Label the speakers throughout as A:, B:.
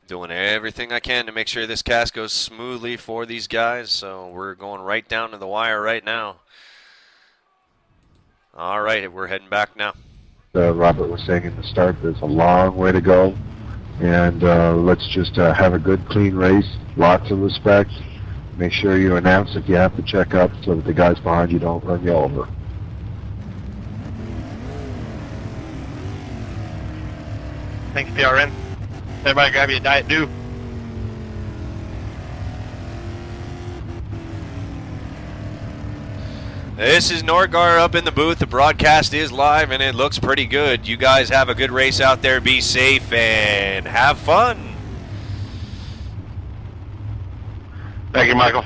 A: Doing everything I can to make sure this cast goes smoothly for these guys. So we're going right down to the wire right now. All right, we're heading back now.
B: Robert was saying in the start, there's a long way to go. And let's just have a good, clean race, lots of respect. Make sure you announce if you have to check up so that the guys behind you don't run you over.
C: Thanks, PRN. Everybody grab you a Diet Dew.
A: This is Norgar up in the booth. The broadcast is live, and it looks pretty good. You guys have a good race out there. Be safe and have fun.
C: Thank you, Michael.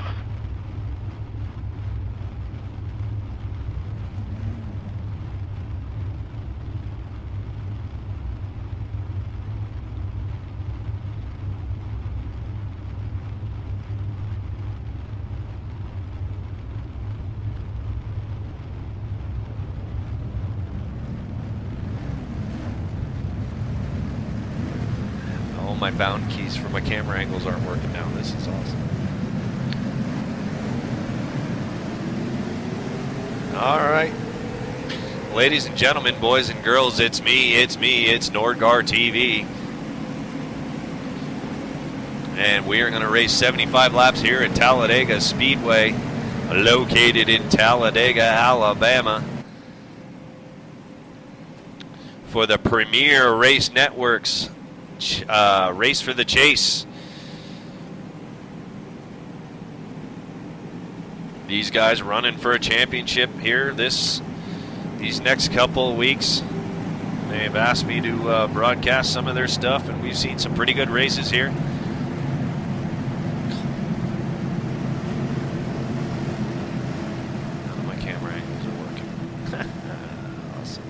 A: All my bound keys for my camera angles aren't working now. This is awesome. All right. Ladies and gentlemen, boys and girls, it's me, it's Nordgar TV. And we are going to race 75 laps here at Talladega Speedway, located in Talladega, Alabama, for the Premier Race Network's Race for the Chase. These guys running for a championship here these next couple of weeks. They've asked me to broadcast some of their stuff, and we've seen some pretty good races here. None of my camera angles are working. Awesome.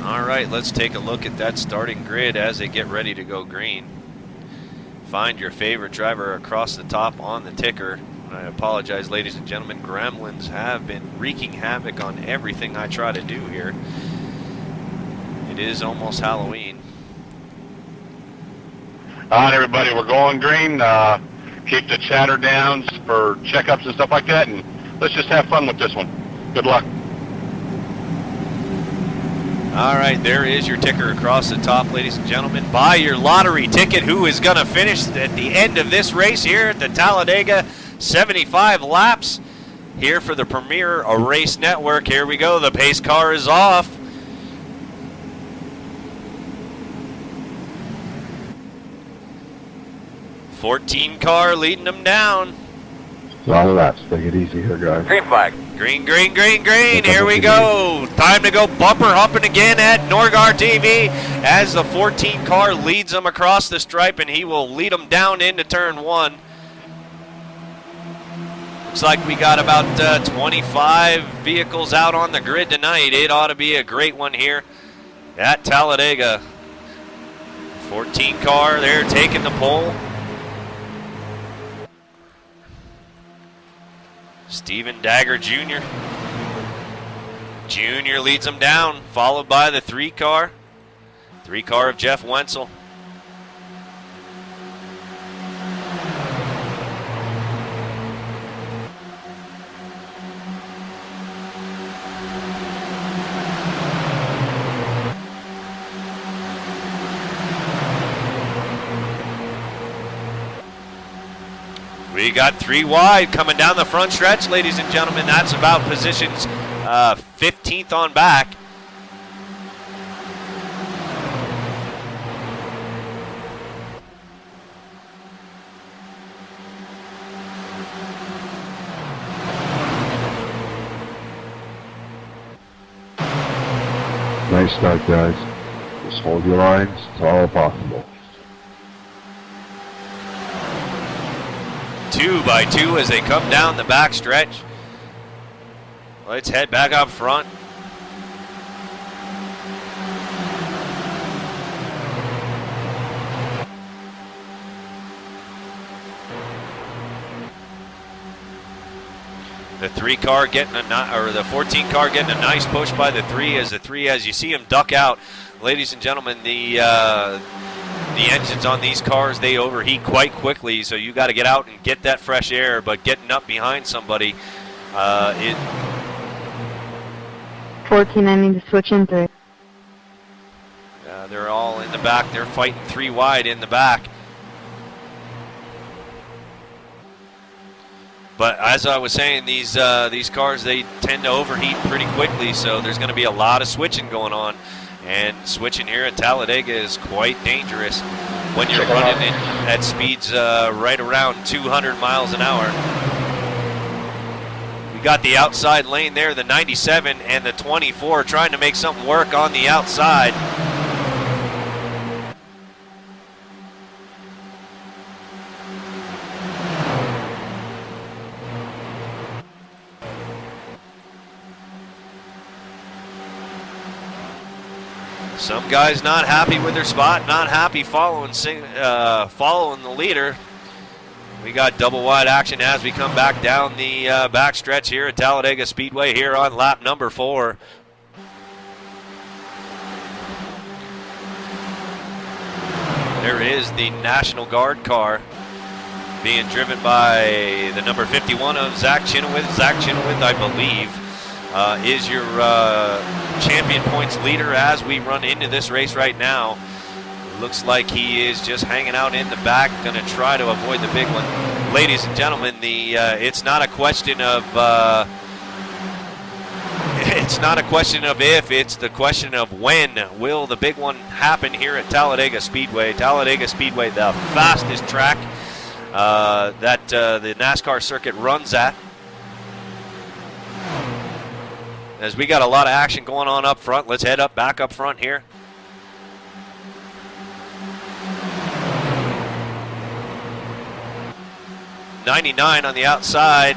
A: All right, let's take a look at that starting grid as they get ready to go green. Find your favorite driver across the top on the ticker. I apologize, ladies and gentlemen. Gremlins have been wreaking havoc on everything I try to do here. It is almost Halloween.
C: All right, everybody, we're going green. Keep the chatter down for checkups and stuff like that, and let's just have fun with this one. Good luck.
A: All right, there is your ticker across the top, ladies and gentlemen. Buy your lottery ticket. Who is going to finish at the end of this race here at the Talladega 75 laps here for the Premier Race Network. Here we go. The pace car is off. '14 car leading them down.
B: A lot of laps. Take it easy here, guys.
C: Green flag.
A: Green, green, green, green. Here we go. Time to go bumper humping again at Norgar TV as the 14 car leads them across the stripe, and he will lead them down into turn one. Looks like we got about 25 vehicles out on the grid tonight. It ought to be a great one here at Talladega. 14 car there taking the pole. Steven Dagger Jr. Jr. leads them down, followed by the 3 car. 3 car of Jeff Wenzel. We got 3 wide coming down the front stretch, ladies and gentlemen. That's about positions 15th on back.
B: Nice start, guys. Just hold your lines. It's all possible.
A: 2 by 2 as they come down the back stretch. Let's head back up front. The 3 car getting or the 14 car getting a nice push by the 3 as you see him duck out. Ladies and gentlemen, the engines on these cars, they overheat quite quickly, so you got to get out and get that fresh air. But getting up behind somebody,
D: 14, I need to switch in 3.
A: they're all in the back. They're fighting 3 wide in the back. But as I was saying, these cars, they tend to overheat pretty quickly, so there's going to be a lot of switching going on. And switching here at Talladega is quite dangerous when you're running in at speeds right around 200 miles an hour. We got the outside lane there, the 97 and the 24 trying to make something work on the outside. Some guys not happy with their spot, not happy following the leader. We got double wide action as we come back down the back stretch here at Talladega Speedway here on lap number 4. There is the National Guard car being driven by the number 51 of Zach Chenoweth. Zach Chenoweth, I believe, is your champion points leader as we run into this race right now. Looks like he is just hanging out in the back, going to try to avoid the big one. Ladies and gentlemen, it's not a question of if, it's the question of when will the big one happen here at Talladega Speedway. Talladega Speedway, the fastest track that the NASCAR circuit runs at. As we got a lot of action going on up front, let's head back up front here. '99 on the outside,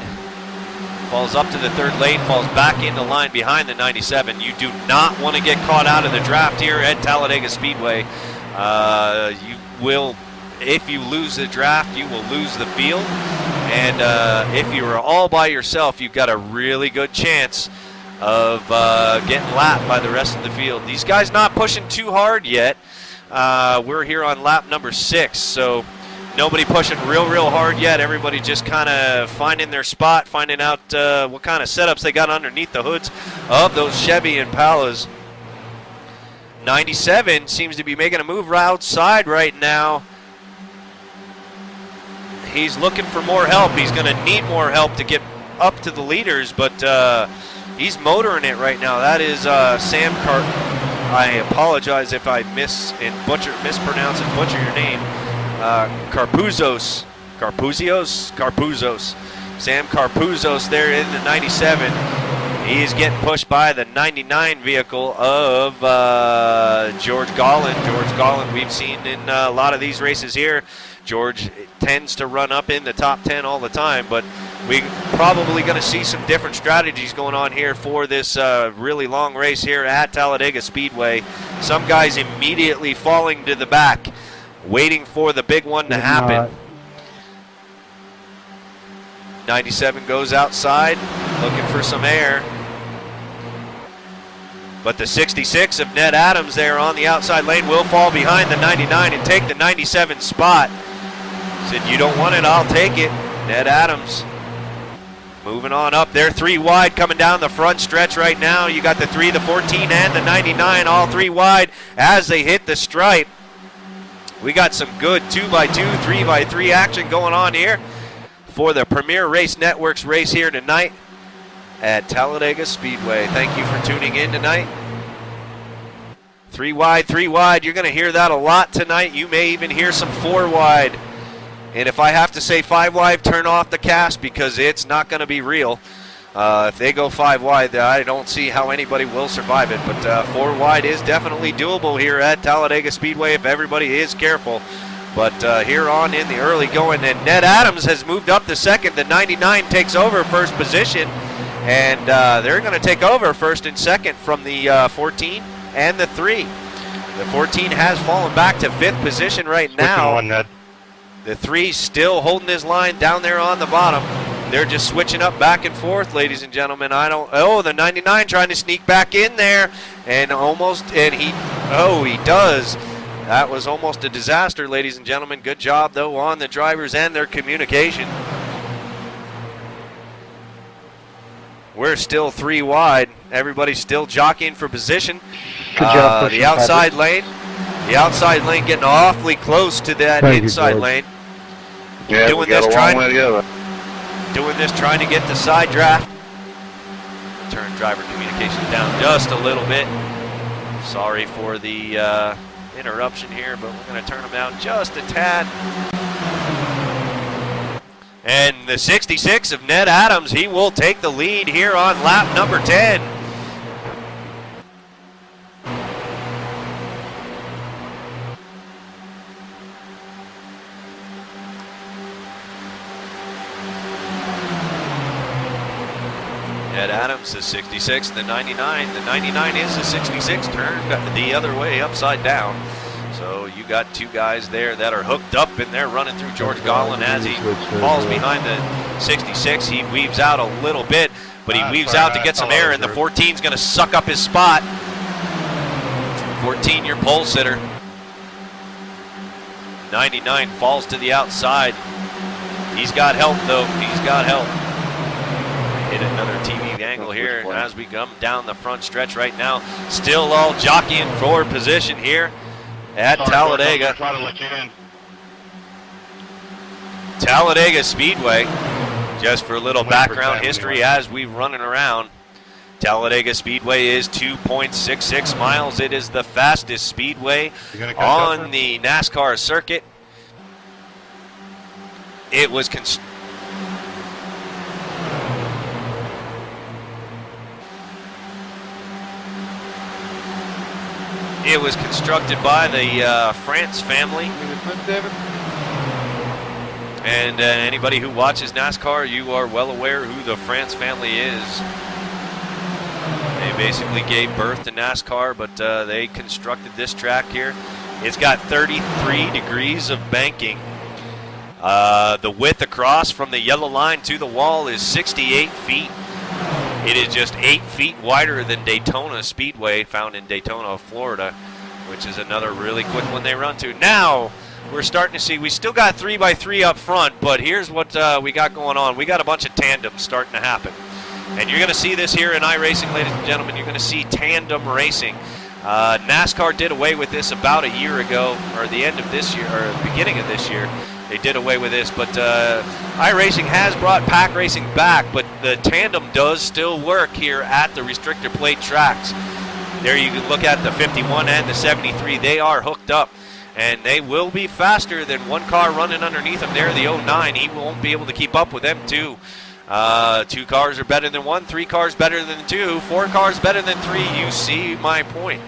A: falls up to the 3rd lane, falls back into line behind the 97. You do not want to get caught out of the draft here at Talladega Speedway. You will, if you lose the draft, you will lose the field. And if you are all by yourself, you've got a really good chance of getting lapped by the rest of the field. These guys not pushing too hard yet. We're here on lap number 6, so nobody pushing real hard yet. Everybody just kind of finding their spot, finding out what kind of setups they got underneath the hoods of those Chevy Impalas. 97 seems to be making a move outside right now. He's looking for more help. He's going to need more help to get up to the leaders, but he's motoring it right now. That is Sam I apologize if I mispronounce and butcher your name. Carpuzos. Sam Carpuzos there in the 97. He's getting pushed by the 99 vehicle of George Gallen. George Gallen we've seen in a lot of these races here. George tends to run up in the top 10 all the time, but we're probably going to see some different strategies going on here for this really long race here at Talladega Speedway. Some guys immediately falling to the back, waiting for the big one to happen. 97 goes outside, looking for some air. But the 66 of Ned Adams there on the outside lane will fall behind the 99 and take the 97 spot. Said, you don't want it, I'll take it. Ned Adams moving on up there, 3 wide coming down the front stretch right now. You got the 3, the 14, and the 99, all 3 wide as they hit the stripe. We got some good 2x2, 3x3 action going on here for the Premier Race Network's race here tonight at Talladega Speedway. Thank you for tuning in tonight. 3 wide, 3 wide. You're going to hear that a lot tonight. You may even hear some 4 wide. And if I have to say 5 wide, turn off the cast because it's not going to be real. If they go 5 wide, I don't see how anybody will survive it. But 4 wide is definitely doable here at Talladega Speedway if everybody is careful. But here on in the early going, and Ned Adams has moved up to second. The 99 takes over first position. And they're going to take over first and second from the 14 and the 3. The 14 has fallen back to 5th position right now.
C: One, Ned.
A: The 3 still holding his line down there on the bottom. They're just switching up back and forth, ladies and gentlemen. The 99 trying to sneak back in there, and he does. That was almost a disaster, ladies and gentlemen. Good job, though, on the drivers and their communication. We're still 3 wide. Everybody's still jockeying for position.
B: Good job,
A: the outside lane. The outside lane getting awfully close to that inside lane.
C: Yeah,
A: Doing
C: we got
A: this,
C: a long way to go.
A: Doing this, trying to get the side draft. Turn driver communications down just a little bit. Sorry for the interruption here, but we're going to turn them down just a tad. And the 66 of Ned Adams, he will take the lead here on lap number 10. Ned Adams is 66, the 99. The 99 is the 66, turned the other way, upside down. So you got 2 guys there that are hooked up, and they're running through George Gollin as he falls behind the 66. He weaves out a little bit, but he weaves out to get some air, and the 14 is going to suck up his spot. 14, your pole sitter. 99 falls to the outside. He's got help, though. He's got help. Hit another TV angle here as we come down the front stretch right now. Still all jockeying for position here at Talladega.
C: Try to let you in.
A: Talladega Speedway, just for a little background history as we're running around. Talladega Speedway is 2.66 miles. It is the fastest speedway on the NASCAR circuit. It was constructed by the France family. And anybody who watches NASCAR, you are well aware who the France family is. They basically gave birth to NASCAR, but they constructed this track here. It's got 33 degrees of banking. The width across from the yellow line to the wall is 68 feet. It is just 8 feet wider than Daytona Speedway, found in Daytona, Florida, which is another really quick one they run to. Now, we're starting to see, we still got 3x3 up front, but here's what we got going on. We got a bunch of tandems starting to happen. And you're going to see this here in iRacing, ladies and gentlemen. You're going to see tandem racing. NASCAR did away with this about a year ago, or the end of this year, or beginning of this year. They did away with this, but iRacing has brought pack racing back, but the tandem does still work here at the restrictor plate tracks. There you can look at the 51 and the 73. They are hooked up, and they will be faster than one car running underneath them there, the 09. He won't be able to keep up with them, too. 2 cars are better than 1, 3 cars better than 2, 4 cars better than 3. You see my point.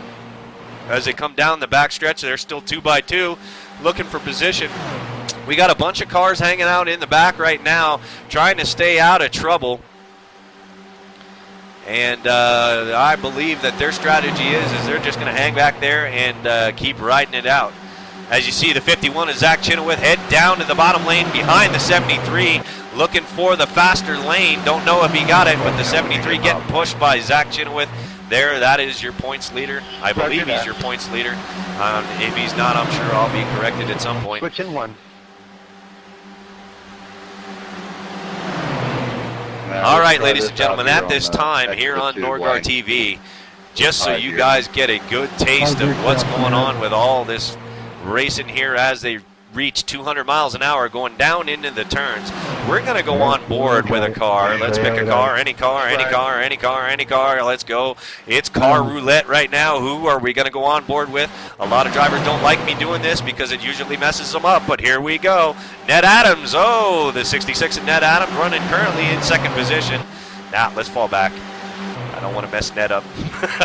A: As they come down the backstretch, they're still 2x2 looking for position. We got a bunch of cars hanging out in the back right now trying to stay out of trouble. And I believe that their strategy is they're just going to hang back there and keep riding it out. As you see, the 51 is Zach Chenoweth head down to the bottom lane behind the 73, looking for the faster lane. Don't know if he got it, but the 73 getting pushed by Zach Chenoweth. There, that is your points leader. I believe he's your points leader. If he's not, I'm sure I'll be corrected at some point.
B: Switch in one.
A: All right, ladies and gentlemen, at this time here on Norgar TV, just so you guys get a good taste of what's going on with all this racing here as they reach 200 miles an hour going down into the turns. We're going to go on board with a car. Let's pick a car, any car, any car, any car, any car. Let's go. It's car roulette right now. Who are we going to go on board with? A lot of drivers don't like me doing this because it usually messes them up, but here we go. Ned Adams. Oh, the 66 and Ned Adams running currently in second position. Now, let's fall back. I don't want to mess Ned up.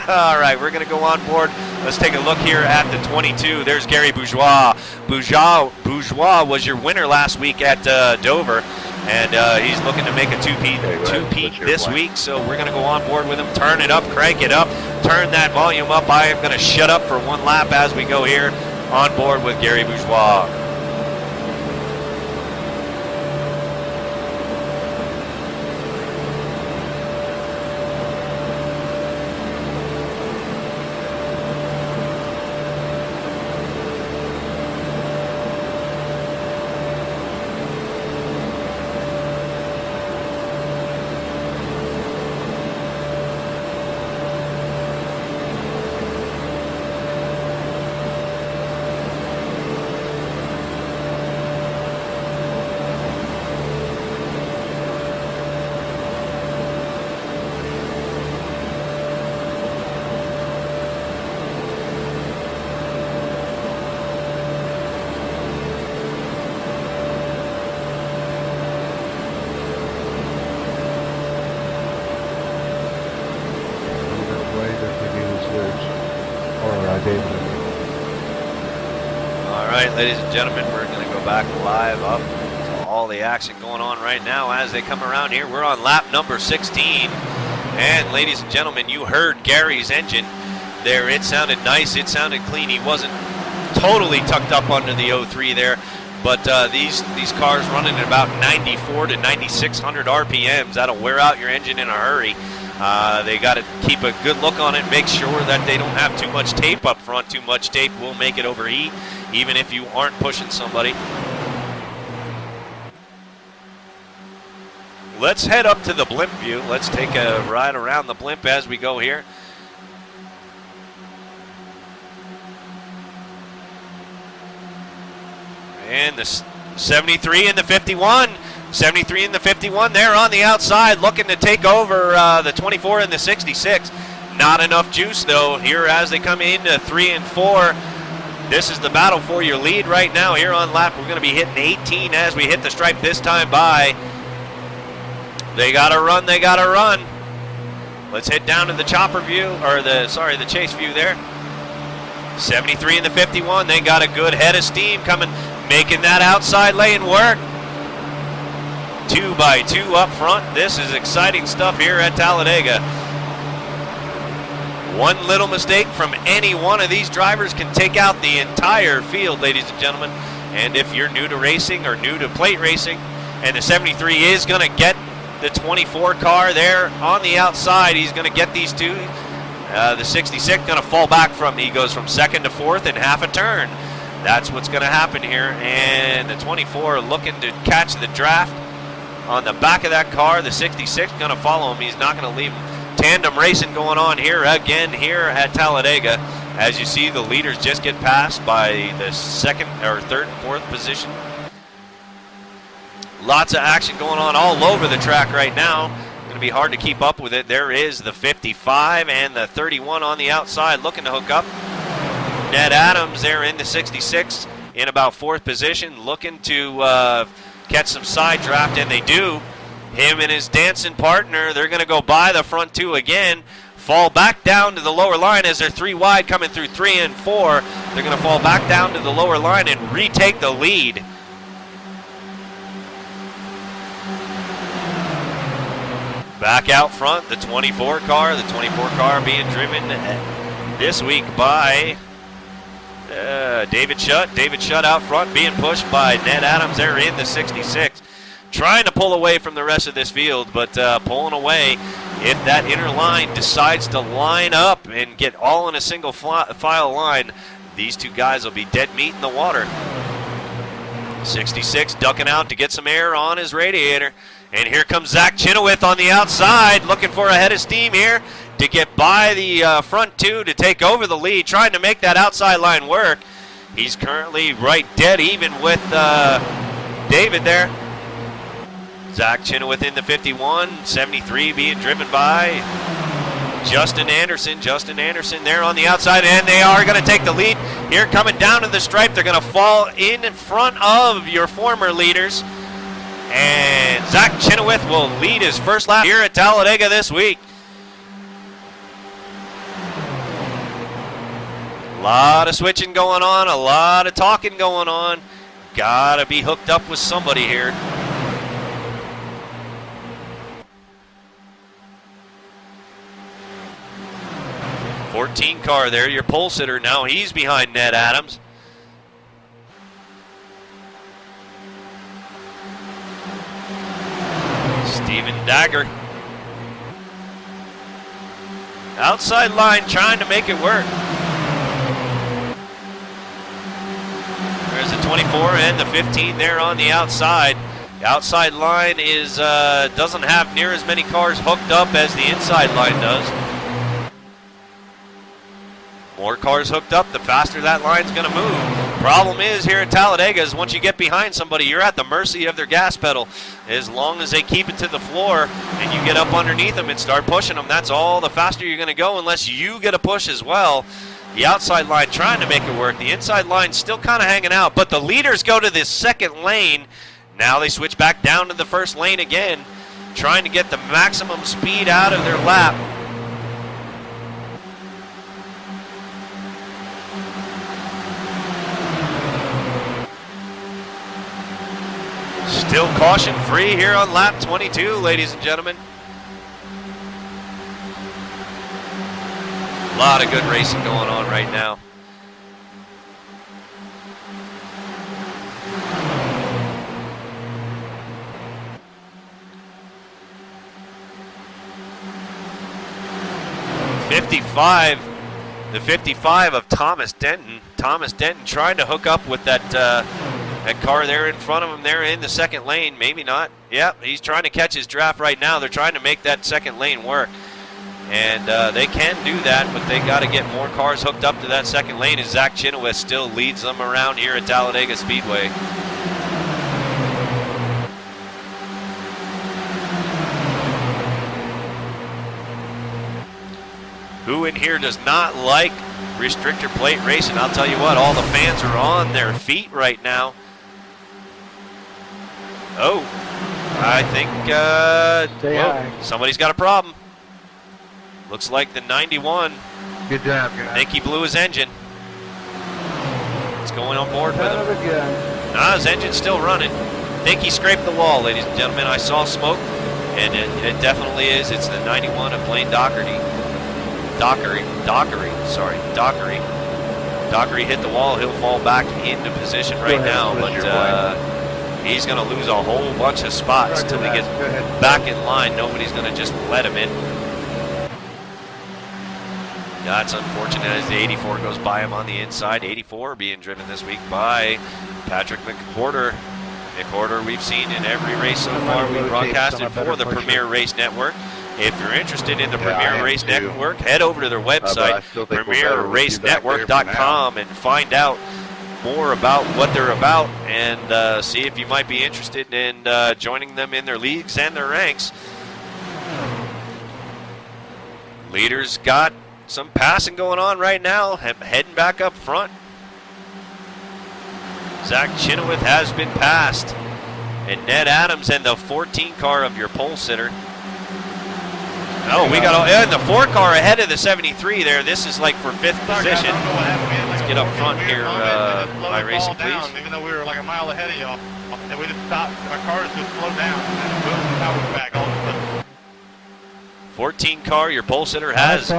A: All right, we're going to go on board. Let's take a look here at the 22. There's Gary Bourgeois. Bourgeois was your winner last week at Dover, and he's looking to make a two-peat this week, so we're going to go on board with him, turn it up, crank it up, turn that volume up. I am going to shut up for one lap as we go here on board with Gary Bourgeois.
B: pavement.
A: All right, ladies and gentlemen, we're going to go back live up to all the action going on right now as they come around here. We're on lap number 16. And ladies and gentlemen, you heard Gary's engine there. It sounded nice. It sounded clean. He wasn't totally tucked up under the 03 there. But these cars running at about 94 to 9,600 RPMs. That'll wear out your engine in a hurry. They got to keep a good look on it. Make sure that they don't have too much tape up front. Too much tape will make it overheat, even if you aren't pushing somebody. Let's head up to the blimp view. Let's take a ride around the blimp as we go here. And the 73 and the 51. 73 and the 51, they're on the outside looking to take over the 24 and the 66. Not enough juice, though, here as they come into 3 and 4. This is the battle for your lead right now here on lap. We're going to be hitting 18 as we hit the stripe this time by. They got to run, they got to run. Let's head down to the chopper view, or the chase view there. 73 and the 51, they got a good head of steam coming, making that outside lane work. 2 by 2 up front. This is exciting stuff here at Talladega. One little mistake from any one of these drivers can take out the entire field, ladies and gentlemen. And if you're new to racing or new to plate racing, and the 73 is going to get the 24 car there on the outside, he's going to get these two. The 66 going to fall back he goes from second to fourth in half a turn. That's what's going to happen here. And the 24 looking to catch the draft on the back of that car. The 66 going to follow him. He's not going to leave him. Tandem racing going on here again here at Talladega. As you see, the leaders just get passed by the second or third and fourth position. Lots of action going on all over the track right now. Going to be hard to keep up with it. There is the 55 and the 31 on the outside looking to hook up. Ned Adams there in the 66 in about fourth position, looking to catch some side draft, and they do. Him and his dancing partner, they're going to go by the front two again, fall back down to the lower line as they're 3 wide coming through 3 and 4. They're going to fall back down to the lower line and retake the lead. Back out front, the 24 car. The 24 car being driven this week by David Shutt. David Shutt out front being pushed by Ned Adams there in the 66. Trying to pull away from the rest of this field, but pulling away. If that inner line decides to line up and get all in a single file line, these two guys will be dead meat in the water. 66 ducking out to get some air on his radiator. And here comes Zach Chenoweth on the outside, looking for a head of steam here to get by the front two to take over the lead, trying to make that outside line work. He's currently right dead even with David there. Zach Chenoweth in the 51, 73 being driven by Justin Anderson. Justin Anderson there on the outside, and they are going to take the lead. Here coming down to the stripe, they're going to fall in front of your former leaders. And Zach Chenoweth will lead his first lap here at Talladega this week. A lot of switching going on, a lot of talking going on. Gotta be hooked up with somebody here. '14 car there, your pole sitter now. He's behind Ned Adams. Steven Dagger. Outside line trying to make it work. There's the 24 and the 15 there on the outside. The outside line is doesn't have near as many cars hooked up as the inside line does. More cars hooked up, the faster that line's going to move. Problem is here at Talladega is once you get behind somebody, you're at the mercy of their gas pedal. As long as they keep it to the floor and you get up underneath them and start pushing them, that's all the faster you're going to go unless you get a push as well. The outside line trying to make it work. The inside line still kind of hanging out, but the leaders go to this second lane. Now they switch back down to the first lane again, trying to get the maximum speed out of their lap. Still caution free here on lap 22, ladies and gentlemen. A lot of good racing going on right now. The 55 of Thomas Denton. Thomas Denton trying to hook up with that car there in front of him there in the second lane. Maybe not. Yep, he's trying to catch his draft right now. They're trying to make that second lane work. And they can do that, but they got to get more cars hooked up to that second lane, as Zach Chenoweth still leads them around here at Talladega Speedway. Who in here does not like restrictor plate racing? I'll tell you what, all the fans are on their feet right now. Oh, I think somebody's got a problem. Looks like the 91.
B: Good job, guys.
A: I think he blew his engine. It's going on board with him. Nah, his engine's still running. I think he scraped the wall, ladies and gentlemen. I saw smoke, and it definitely is. It's the 91 of Blaine Dockery. Dockery hit the wall. He'll fall back into position right now, but he's going to lose a whole bunch of spots until he gets back in line. Nobody's going to just let him in. That's unfortunate as the 84 goes by him on the inside. 84 being driven this week by Patrick McWhorter. McWhorter we've seen in every race so far. We broadcasted for the Premier Race Network. If you're interested in the Premier Race Network, head over to their website, premierracenetwork.com, and find out more about what they're about and see if you might be interested in joining them in their leagues and their ranks. Leaders got some passing going on right now, heading back up front. Zach Chenoweth has been passed, and Ned Adams and the 14 car of your pole sitter. Oh, we got the 4 car ahead of the 73 there. This is like for 5th position. Let's get up front here, my racing, please.
C: Even though we were like a mile ahead of y'all, and we just stopped. Our cars just slowed down, and boom, now we're back all of a sudden.
A: 14 car, your pole sitter has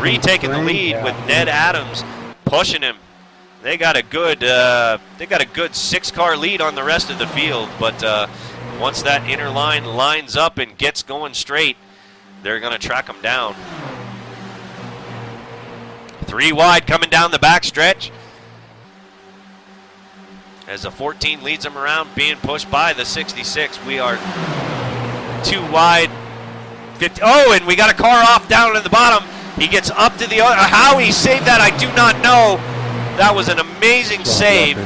A: retaken the lead with Ned Adams pushing him. They got a good 6 car lead on the rest of the field, but once that inner line lines up and gets going straight, they're going to track them down. 3 wide coming down the back stretch as the 14 leads them around, being pushed by the 66. We are 2 wide. 50. Oh, and we got a car off down at the bottom. He gets up to the other. How he saved that, I do not know. That was an amazing save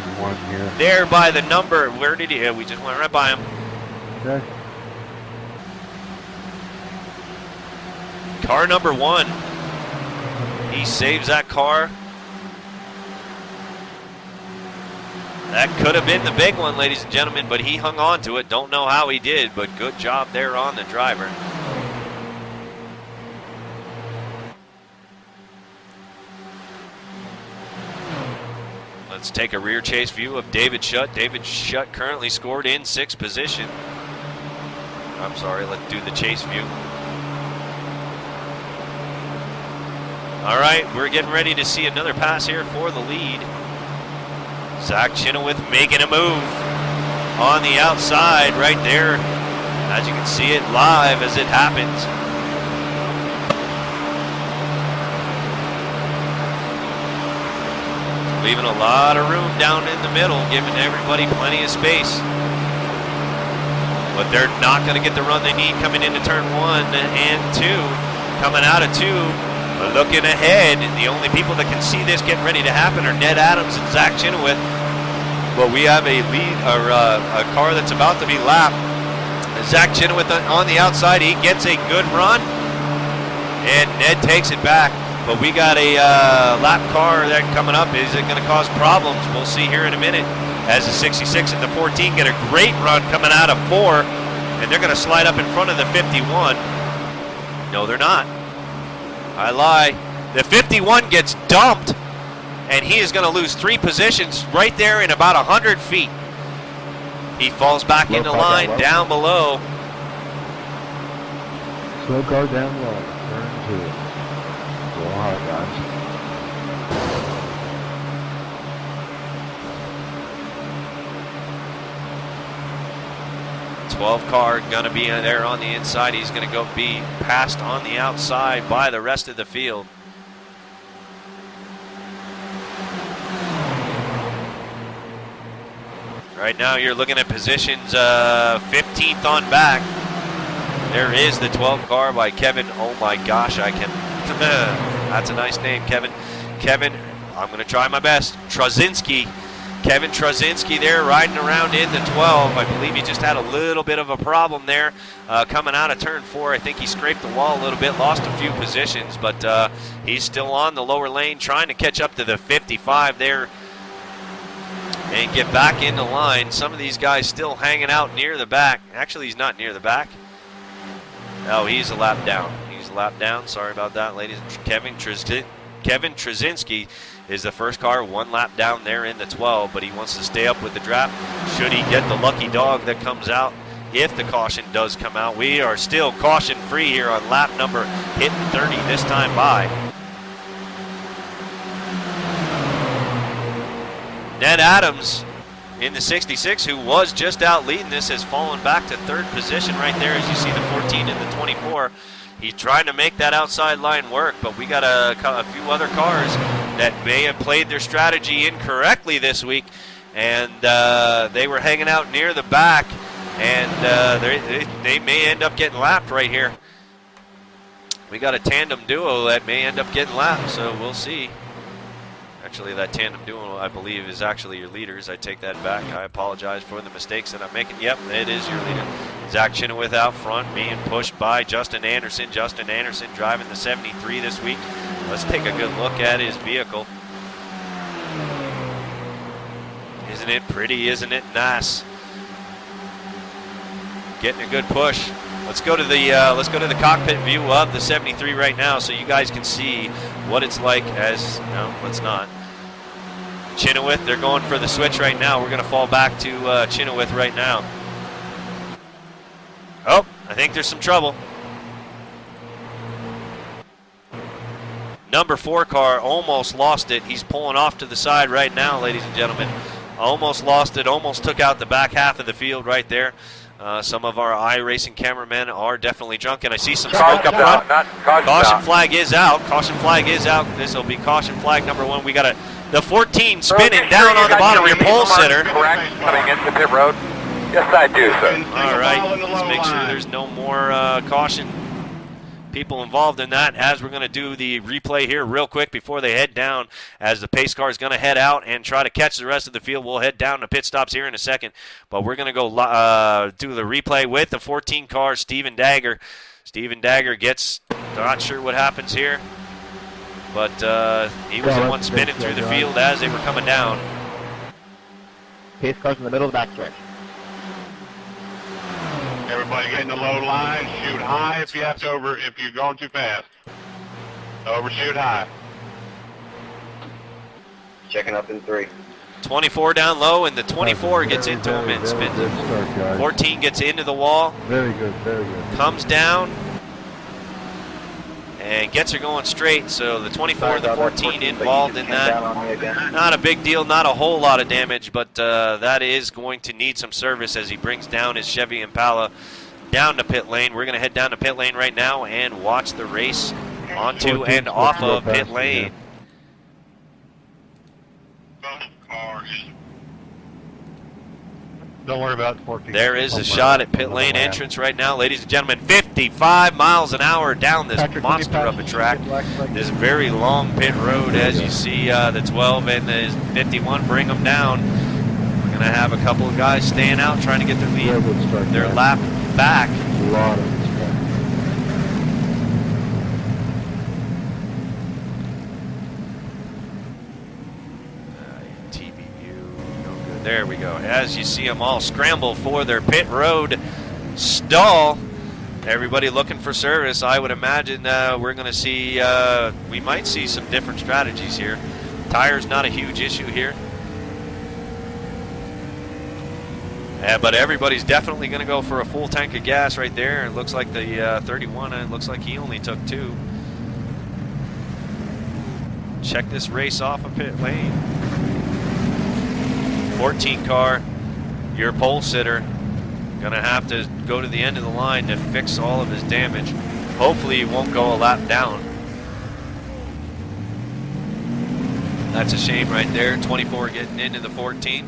A: there by the number. Where did he? We just went right by him.
B: Okay.
A: Car number 1. He saves that car. That could have been the big one, ladies and gentlemen, but he hung on to it. Don't know how he did, but good job there on the driver. Let's take a rear chase view of David Shutt. David Shutt currently scored in 6th position. I'm sorry, let's do the chase view. All right, we're getting ready to see another pass here for the lead. Zach Chenoweth making a move on the outside right there. As you can see it live as it happens. Leaving a lot of room down in the middle, giving everybody plenty of space. But they're not going to get the run they need coming into turn 1 and 2. Coming out of 2, looking ahead. The only people that can see this getting ready to happen are Ned Adams and Zach Chenoweth. But we have a lead, or a car that's about to be lapped. Zach Chenoweth on the outside, he gets a good run, and Ned takes it back. But we got a lap car that coming up. Is it going to cause problems? We'll see here in a minute. As the 66 and the 14 get a great run coming out of 4, and they're going to slide up in front of the 51. No, they're not. I lie. The 51 gets dumped, and he is going to lose 3 positions right there in about 100 feet. He falls back
B: Slow
A: into
B: car
A: line,
B: down low.
A: down below.
B: Slow car down low. Turn 2. Go hard, guys.
A: 12 car going to be there on the inside. He's going to go be passed on the outside by the rest of the field. Right now you're looking at positions 15th on back. There is the 12 car by Kevin. Oh my gosh, I can. That's a nice name, Kevin. Kevin, I'm going to try my best. Trzynski. Kevin Trzynski there riding around in the 12. I believe he just had a little bit of a problem there coming out of turn 4. I think he scraped the wall a little bit, lost a few positions, but he's still on the lower lane trying to catch up to the 55 there and get back into line. Some of these guys still hanging out near the back. Actually, he's not near the back. No, he's a lap down. He's a lap down. Sorry about that, ladies. Kevin Trzynski is the first car, 1 lap down there in the 12, but he wants to stay up with the draft. Should he get the lucky dog that comes out, if the caution does come out. We are still caution free here on lap number hitting 30 this time by. Ned Adams in the 66, who was just out leading this, has fallen back to 3rd position right there as you see the 14 and the 24. He's trying to make that outside line work, but we got a few other cars that may have played their strategy incorrectly this week, and they were hanging out near the back, and they may end up getting lapped right here. We got a tandem duo that may end up getting lapped, so we'll see. Actually, that tandem duo, I believe, is actually your leaders. I take that back. I apologize for the mistakes that I'm making. Yep, it is your leader. Zach Chenoweth out front, being pushed by Justin Anderson. Justin Anderson driving the 73 this week. Let's take a good look at his vehicle. Isn't it pretty? Isn't it nice? Getting a good push. Let's go to the cockpit view of the 73 right now, so you guys can see what it's like. No, let's not. Chenoweth, they're going for the switch right now. We're going to fall back to Chenoweth right now. Oh, I think there's some trouble. Number 4 car almost lost it. He's pulling off to the side right now, ladies and gentlemen. Almost lost it, almost took out the back half of the field right there. Some of our iRacing cameramen are definitely drunk, and I see some smoke up front. Caution flag is out. Caution flag is out. This will be caution flag number 1. We got the 14 spinning down on the bottom of your pole sitter.
E: Correct, coming into pit road. Yes, I do, sir.
A: All right, let's make sure there's no more caution people involved in that, as we're going to do the replay here real quick before they head down, as the pace car is going to head out and try to catch the rest of the field. We'll head down to pit stops here in a second, but we're going to go do the replay with the 14 car, Steven Dagger. Steven Dagger gets, not sure what happens here, but he was the one spinning through the field as they were coming down.
F: Pace car's in the middle of the backstretch.
C: Everybody get in the low line, shoot high if you have to if you're going too fast. Overshoot high.
F: Checking up in 3.
A: 24 down low, and the 24 gets into him and spins. 14 gets into the wall.
B: Very good, very good.
A: Comes down and gets her going straight. So the 24 and the 14 involved in that. Not a big deal, not a whole lot of damage, but that is going to need some service as he brings down his Chevy Impala down to pit lane. We're going to head down to pit lane right now and watch the race onto and off of pit lane.
B: Don't worry about 14.
A: There is a shot at pit lane entrance right now, ladies and gentlemen. 55 miles an hour down this monster of a track. This very long pit road, as you see the 12 and the 51 bring them down. We're going to have a couple of guys staying out trying to get their lap back.
B: A lot of respect.
A: There we go. As you see them all scramble for their pit road stall, everybody looking for service. I would imagine we're going to see, we might see some different strategies here. Tires not a huge issue here. But everybody's definitely going to go for a full tank of gas right there. It looks like the 31, it looks like he only took 2. Check this race off of pit lane. 14 car, your pole sitter, going to have to go to the end of the line to fix all of his damage. Hopefully he won't go a lap down. That's a shame right there. 24 getting into the 14.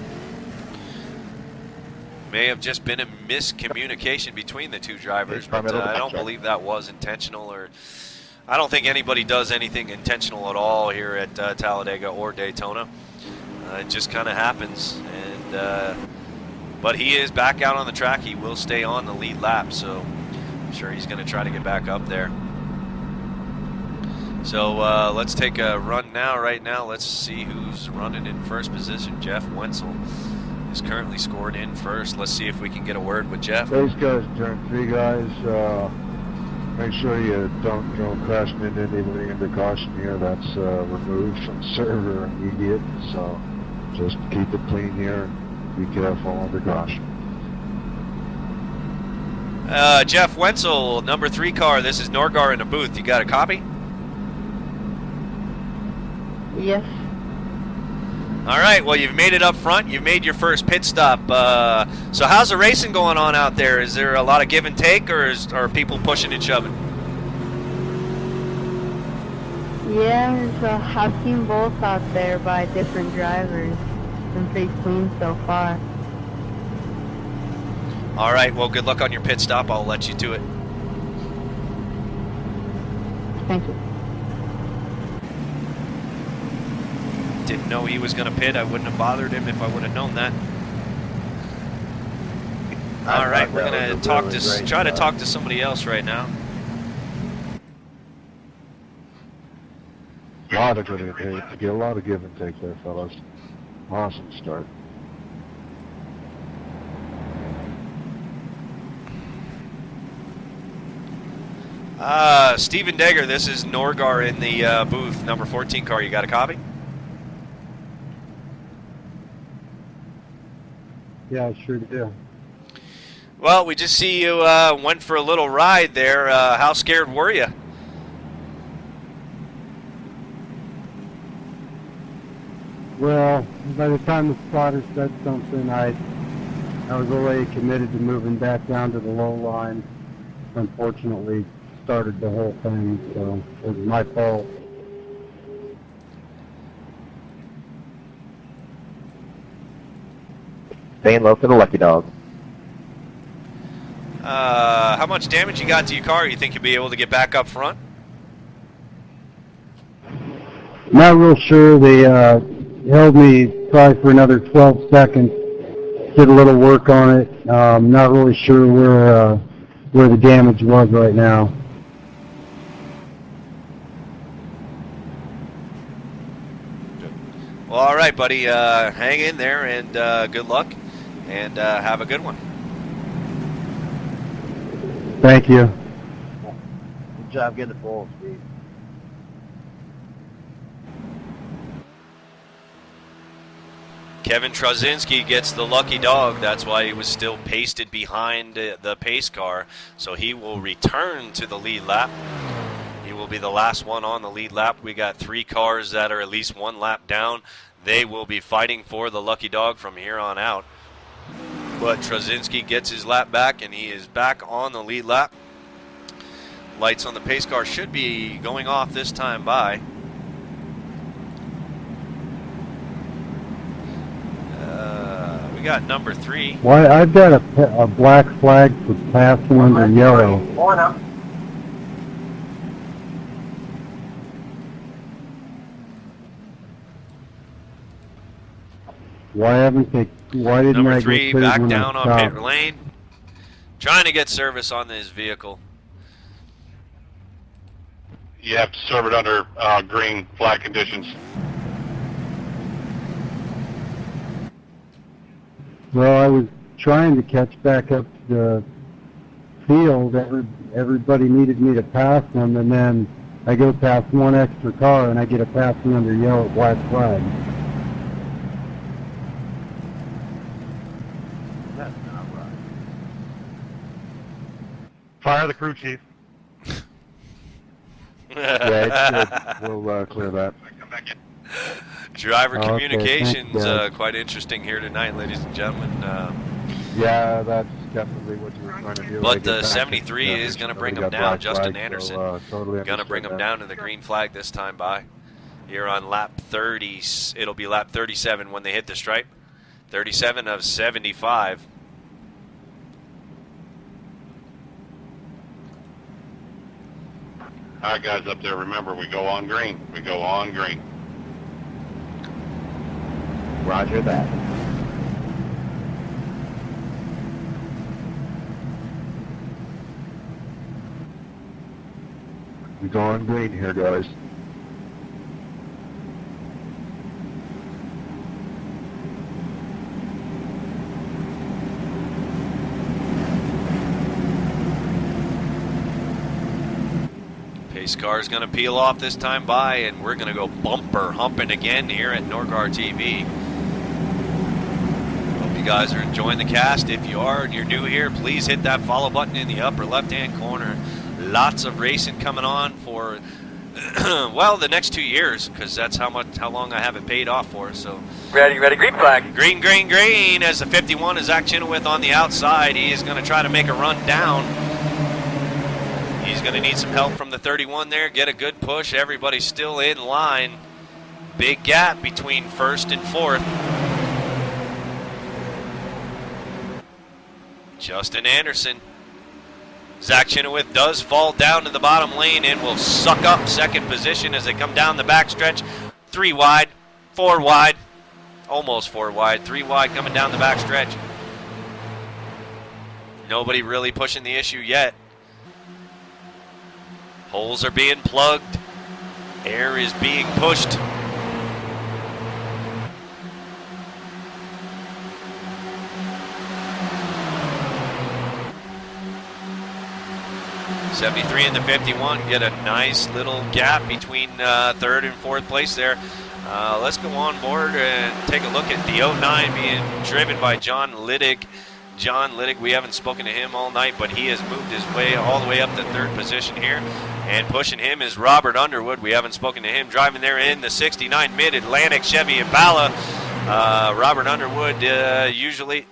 A: May have just been a miscommunication between the two drivers, but I don't believe that was intentional, or I don't think anybody does anything intentional at all here at Talladega or Daytona. It just kind of happens, and but he is back out on the track. He will stay on the lead lap, so I'm sure he's going to try to get back up there. So let's take a run now. Right now, let's see who's running in first position. Jeff Wenzel is currently scored in first. Let's see if we can get a word with Jeff.
B: Those guys, turn 3 guys, make sure you don't crash into anybody under caution here. That's removed from server immediate, so just keep it clean here and be careful under caution.
A: Jeff Wenzel, number 3 car. This is Norgar in the booth. You got a copy?
D: Yes.
A: All right, well, you've made it up front. You've made your first pit stop. So how's the racing going on out there? Is there a lot of give and take, or are people pushing and shoving?
D: Yeah, I've seen both out there by different drivers. It's been pretty clean so far.
A: All right, well, good luck on your pit stop. I'll let you do it.
D: Thank you.
A: Didn't know he was going to pit. I wouldn't have bothered him if I would have known that. All right, we're going to try to talk to somebody else right now.
B: A lot of give and take there, fellas. Awesome start.
A: Steven Degger, this is Norgar in the booth, number 14 car. You got a copy?
G: Yeah, I sure do.
A: Well, we just see you went for a little ride there. How scared were you?
G: Well, by the time the spotter said something, I was already committed to moving back down to the low line. Unfortunately, started the whole thing, so it was my fault.
F: Staying low for the lucky dog.
A: How much damage you got to your car? You think you'll be able to get back up front?
G: Not real sure. They held me probably for another 12 seconds. Did a little work on it. Not really sure where the damage was right now.
A: Well, all right, buddy. Hang in there, and good luck, and have a good one.
G: Thank you.
F: Good job getting the full speed.
A: Kevin Trozinski gets the lucky dog. That's why he was still pasted behind the pace car. So he will return to the lead lap. He will be the last one on the lead lap. We got 3 cars that are at least 1 lap down. They will be fighting for the lucky dog from here on out. But Trozinski gets his lap back, and he is back on the lead lap. Lights on the pace car should be going off this time by. We got number 3.
G: Why, I've got a black flag for passing under yellow. Why didn't
A: Number
G: I
A: 3
G: get
A: back
G: when I
A: down on
G: stopped?
A: pit lane. Trying to get service on this vehicle.
C: You have to serve it under green flag conditions.
G: Well, I was trying to catch back up to the field. Everybody needed me to pass them, and then I go past one extra car, and I get a passing under yellow black flag.
F: That's not right.
C: Fire the crew chief.
B: Yeah, it's good. We'll clear that.
C: Come back in.
A: Driver
B: Okay,
A: communications,
B: thanks, guys.
A: quite interesting here tonight, ladies and gentlemen.
B: Yeah, that's definitely what you were trying to do.
A: But
B: I get back
A: 73
B: and,
A: is gonna
B: we
A: bring
B: got
A: him down,
B: black
A: Justin
B: flag,
A: Anderson.
B: So, totally
A: Gonna bring him
B: understood
A: down to the green flag this time by. Here on lap 30, it'll be lap 37 when they hit the stripe. 37 of 75.
C: All right, guys up there, remember, we go on green. We go on green.
F: Roger that.
B: We go on green here, guys.
A: Pace car is going to peel off this time by, and we're going to go bumper humping again here at Norgar TV. Hope you guys are enjoying the cast. If you are and you're new here, please hit that follow button in the upper left-hand corner. Lots of racing coming on for, well, the next 2 years, because that's how long I have it paid off for. So
E: Ready, green flag.
A: green, green, green as the 51 is Zach Chenoweth on the outside. He is going to try to make a run down. He's going to need some help from the 31 there, get a good push. Everybody's still in line. Big gap between first and fourth. Justin Anderson. Zach Chenoweth does fall down to the bottom lane and will suck up second position as they come down the backstretch. 3 wide, 4 wide, almost 4 wide, 3 wide coming down the backstretch. Nobody really pushing the issue yet. Holes are being plugged. Air is being pushed. '73 and the 51 get a nice little gap between third and fourth place there. Let's go on board and take a look at the 09 being driven by John Liddick. John Liddick, we haven't spoken to him all night, but he has moved his way all the way up to third position here. And pushing him is Robert Underwood. We haven't spoken to him. Driving there in the 69 Mid-Atlantic Chevy Impala. Robert Underwood usually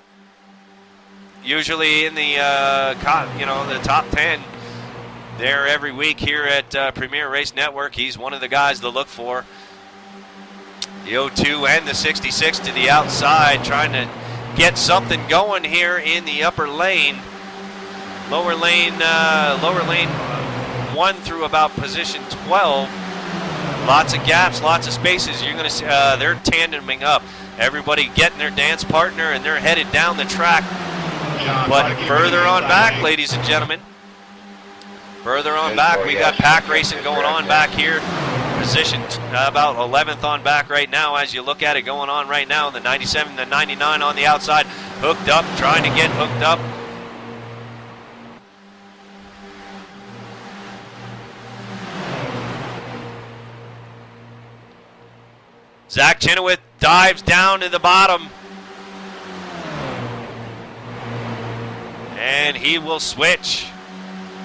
A: in the the top 10 there every week here at Premier Race Network. He's one of the guys to look for. The 02 and the 66 to the outside, trying to get something going here in the upper lane. Lower lane 1 through about position 12. Lots of gaps, lots of spaces. You're going to see they're tandeming up. Everybody getting their dance partner, and they're headed down the track. But further on back, ladies and gentlemen, further on back, we got pack racing going on back here. Position about 11th on back right now as you look at it going on right now. The 97, the 99 on the outside, hooked up, trying to get hooked up. Zach Chenoweth dives down to the bottom. And he will switch.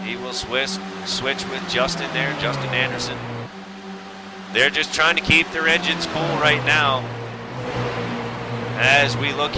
A: He will switch with Justin there, Justin Anderson. They're just trying to keep their engines cool right now as we look